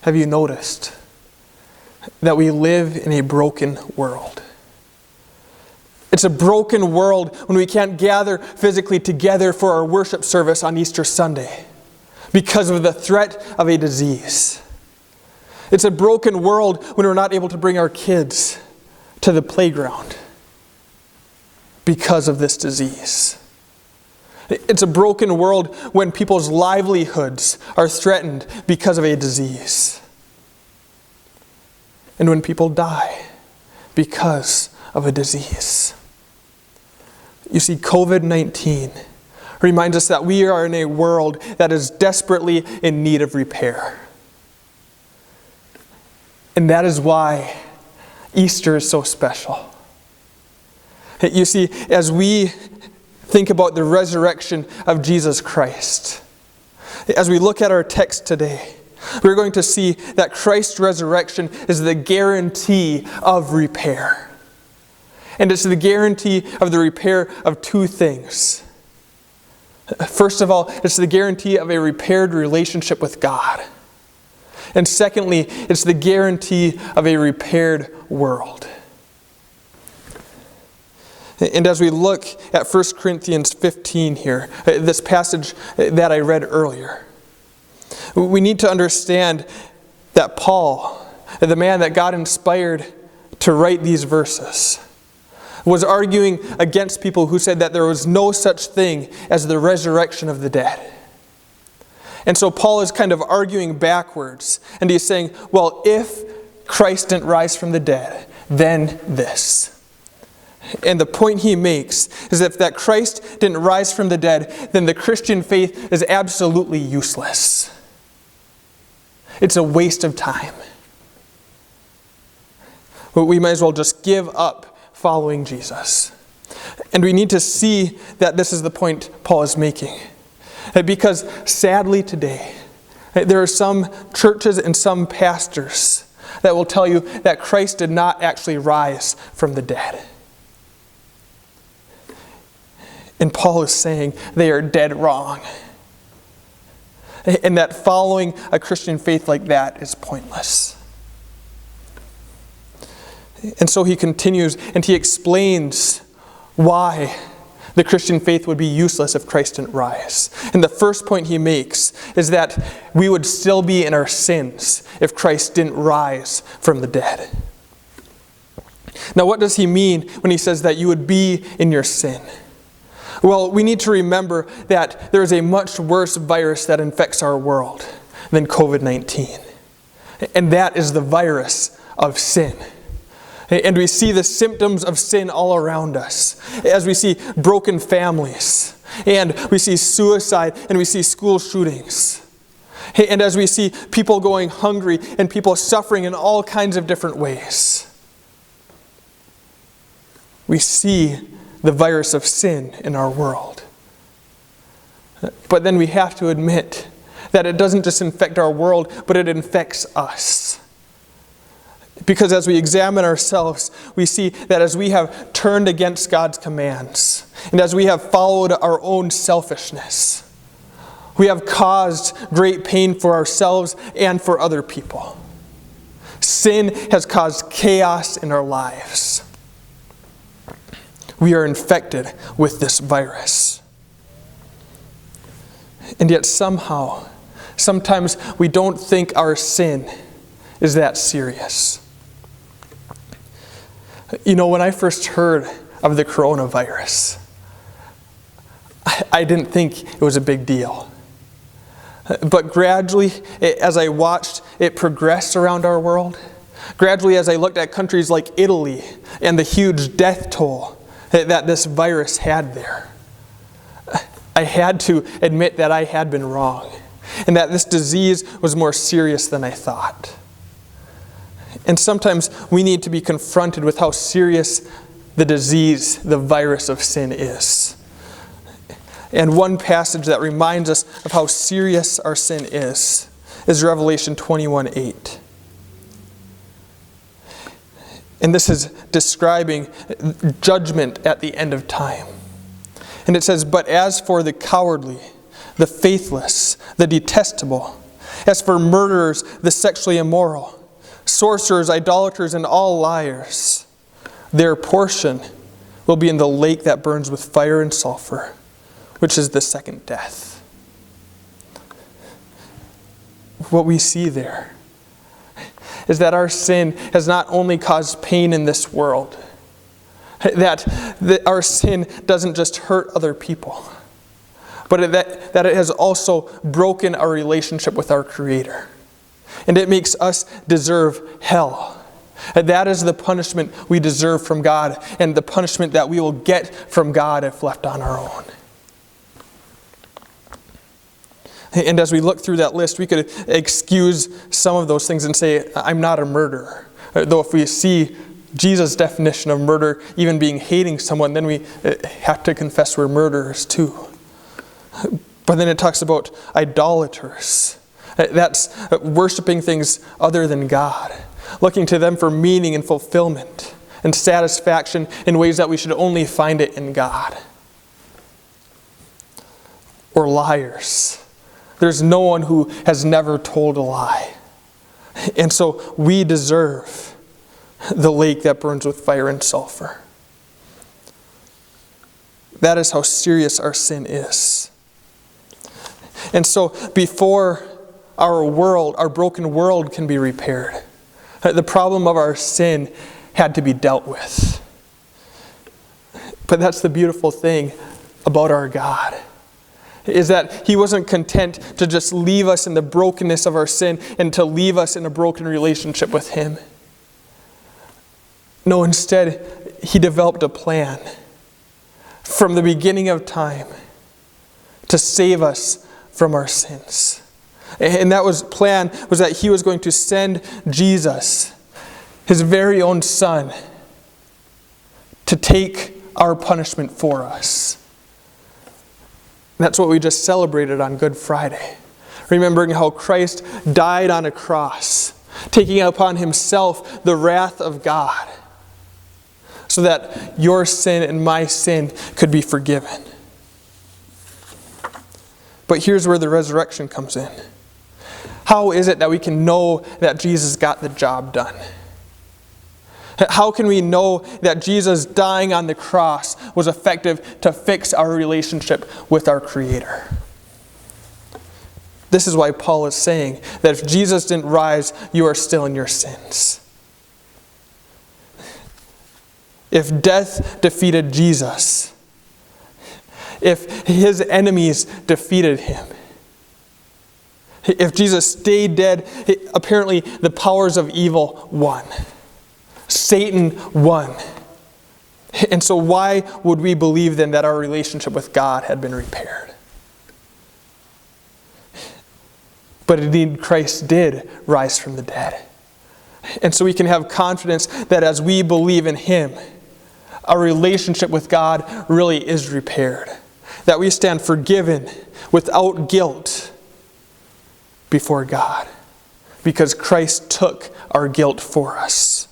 have you noticed that we live in a broken world? It's a broken world when we can't gather physically together for our worship service on Easter Sunday because of the threat of a disease. It's a broken world when we're not able to bring our kids to the playground because of this disease. It's a broken world when people's livelihoods are threatened because of a disease. And when people die because of a disease. You see, COVID-19 reminds us that we are in a world that is desperately in need of repair. And that is why Easter is so special. You see, as we think about the resurrection of Jesus Christ, as we look at our text today, we're going to see that Christ's resurrection is the guarantee of repair. And it's the guarantee of the repair of two things. First of all, it's the guarantee of a repaired relationship with God. And secondly, it's the guarantee of a repaired world. And as we look at 1 Corinthians 15 here, this passage that I read earlier, we need to understand that Paul, the man that God inspired to write these verses, was arguing against people who said that there was no such thing as the resurrection of the dead. And so Paul is kind of arguing backwards, and he's saying, well, if Christ didn't rise from the dead, then this. And the point he makes is that Christ didn't rise from the dead, then the Christian faith is absolutely useless. It's a waste of time. We might as well just give up following Jesus. And we need to see that this is the point Paul is making. Because sadly today, there are some churches and some pastors that will tell you that Christ did not actually rise from the dead. And Paul is saying they are dead wrong. And that following a Christian faith like that is pointless. And so he continues and he explains why the Christian faith would be useless if Christ didn't rise. And the first point he makes is that we would still be in our sins if Christ didn't rise from the dead. Now, what does he mean when he says that you would be in your sin? Well, we need to remember that there is a much worse virus that infects our world than COVID-19. And that is the virus of sin. And we see the symptoms of sin all around us as we see broken families, and we see suicide, and we see school shootings. And as we see people going hungry and people suffering in all kinds of different ways. We see the virus of sin in our world. But then we have to admit that it doesn't just infect our world, but it infects us. Because as we examine ourselves, we see that as we have turned against God's commands, and as we have followed our own selfishness, we have caused great pain for ourselves and for other people. Sin has caused chaos in our lives. We are infected with this virus. And yet sometimes we don't think our sin is that serious. You know, when I first heard of the coronavirus, I didn't think it was a big deal. But gradually, as I watched it progress around our world, gradually as I looked at countries like Italy and the huge death toll that this virus had there, I had to admit that I had been wrong, and that this disease was more serious than I thought. And sometimes we need to be confronted with how serious the disease, the virus of sin is. And one passage that reminds us of how serious our sin is Revelation 21:8. And this is describing judgment at the end of time. And it says, "But as for the cowardly, the faithless, the detestable, As for murderers, the sexually immoral, sorcerers, idolaters, and all liars, their portion will be in the lake that burns with fire and sulfur, which is the second death. What we see there is that our sin has not only caused pain in this world, that our sin doesn't just hurt other people, but that it has also broken our relationship with our Creator. And it makes us deserve hell. And that is the punishment we deserve from God, and the punishment that we will get from God if left on our own. And as we look through that list, we could excuse some of those things and say, I'm not a murderer. Though if we see Jesus' definition of murder even being hating someone, then we have to confess we're murderers too. But then it talks about idolaters. That's worshiping things other than God, looking to them for meaning and fulfillment and satisfaction in ways that we should only find it in God. Or liars. There's no one who has never told a lie. And so we deserve the lake that burns with fire and sulfur. That is how serious our sin is. And so before our broken world can be repaired, the problem of our sin had to be dealt with. But that's the beautiful thing about our God, is that He wasn't content to just leave us in the brokenness of our sin and to leave us in a broken relationship with Him. No, instead, He developed a plan from the beginning of time to save us from our sins. And that plan was that He was going to send Jesus, His very own Son, to take our punishment for us. That's what we just celebrated on Good Friday. Remembering how Christ died on a cross, taking upon Himself the wrath of God, so that your sin and my sin could be forgiven. But here's where the resurrection comes in. How is it that we can know that Jesus got the job done? How can we know that Jesus dying on the cross was effective to fix our relationship with our Creator? This is why Paul is saying that if Jesus didn't rise, you are still in your sins. If death defeated Jesus, if His enemies defeated Him, if Jesus stayed dead, apparently the powers of evil won. Satan won. And so why would we believe then that our relationship with God had been repaired? But indeed, Christ did rise from the dead. And so we can have confidence that as we believe in Him, our relationship with God really is repaired. That we stand forgiven without guilt before God, because Christ took our guilt for us.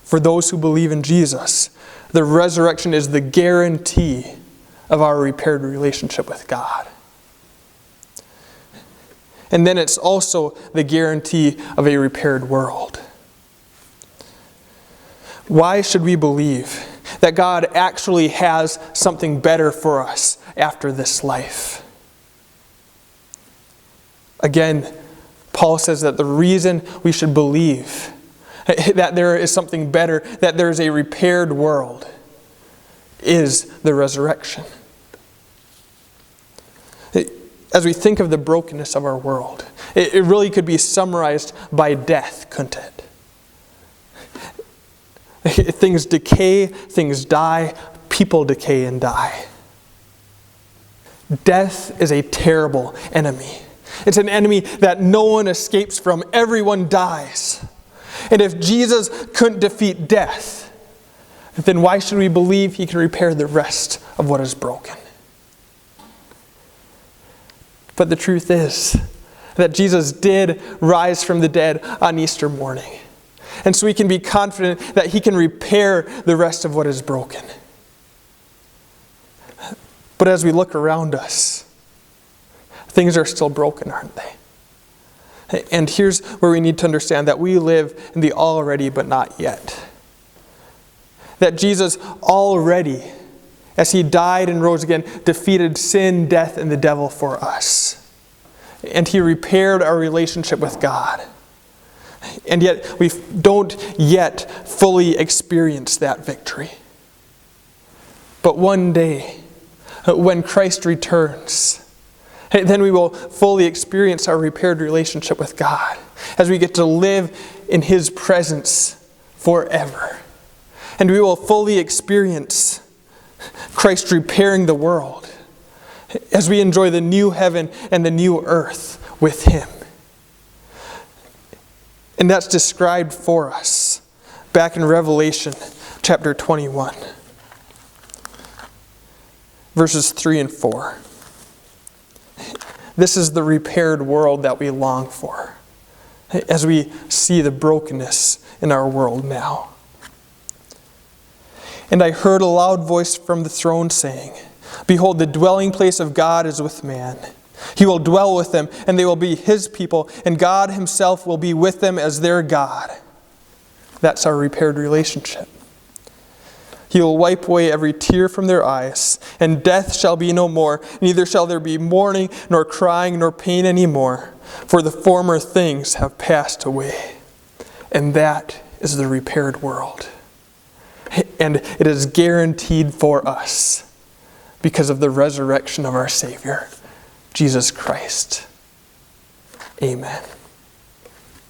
For those who believe in Jesus, the resurrection is the guarantee of our repaired relationship with God. And then it's also the guarantee of a repaired world. Why should we believe that God actually has something better for us after this life? Again, Paul says that the reason we should believe that there is something better, that there is a repaired world, is the resurrection. As we think of the brokenness of our world, it really could be summarized by death, couldn't it? Things decay, things die, people decay and die. Death is a terrible enemy. It's an enemy that no one escapes from. Everyone dies. And if Jesus couldn't defeat death, then why should we believe He can repair the rest of what is broken? But the truth is that Jesus did rise from the dead on Easter morning. And so we can be confident that He can repair the rest of what is broken. But as we look around us, things are still broken, aren't they? And here's where we need to understand that we live in the already but not yet. That Jesus already, as he died and rose again, defeated sin, death, and the devil for us. And he repaired our relationship with God. And yet we don't yet fully experience that victory. But one day, when Christ returns, then we will fully experience our repaired relationship with God as we get to live in his presence forever. And we will fully experience Christ repairing the world as we enjoy the new heaven and the new earth with him. And that's described for us back in Revelation chapter 21, verses 3 and 4. This is the repaired world that we long for as we see the brokenness in our world now. And I heard a loud voice from the throne saying, "Behold, the dwelling place of God is with man. He will dwell with them, and they will be his people, and God himself will be with them as their God." That's our repaired relationship. He will wipe away every tear from their eyes, and death shall be no more. Neither shall there be mourning, nor crying, nor pain any more, for the former things have passed away. And that is the repaired world. And it is guaranteed for us because of the resurrection of our Savior, Jesus Christ. Amen.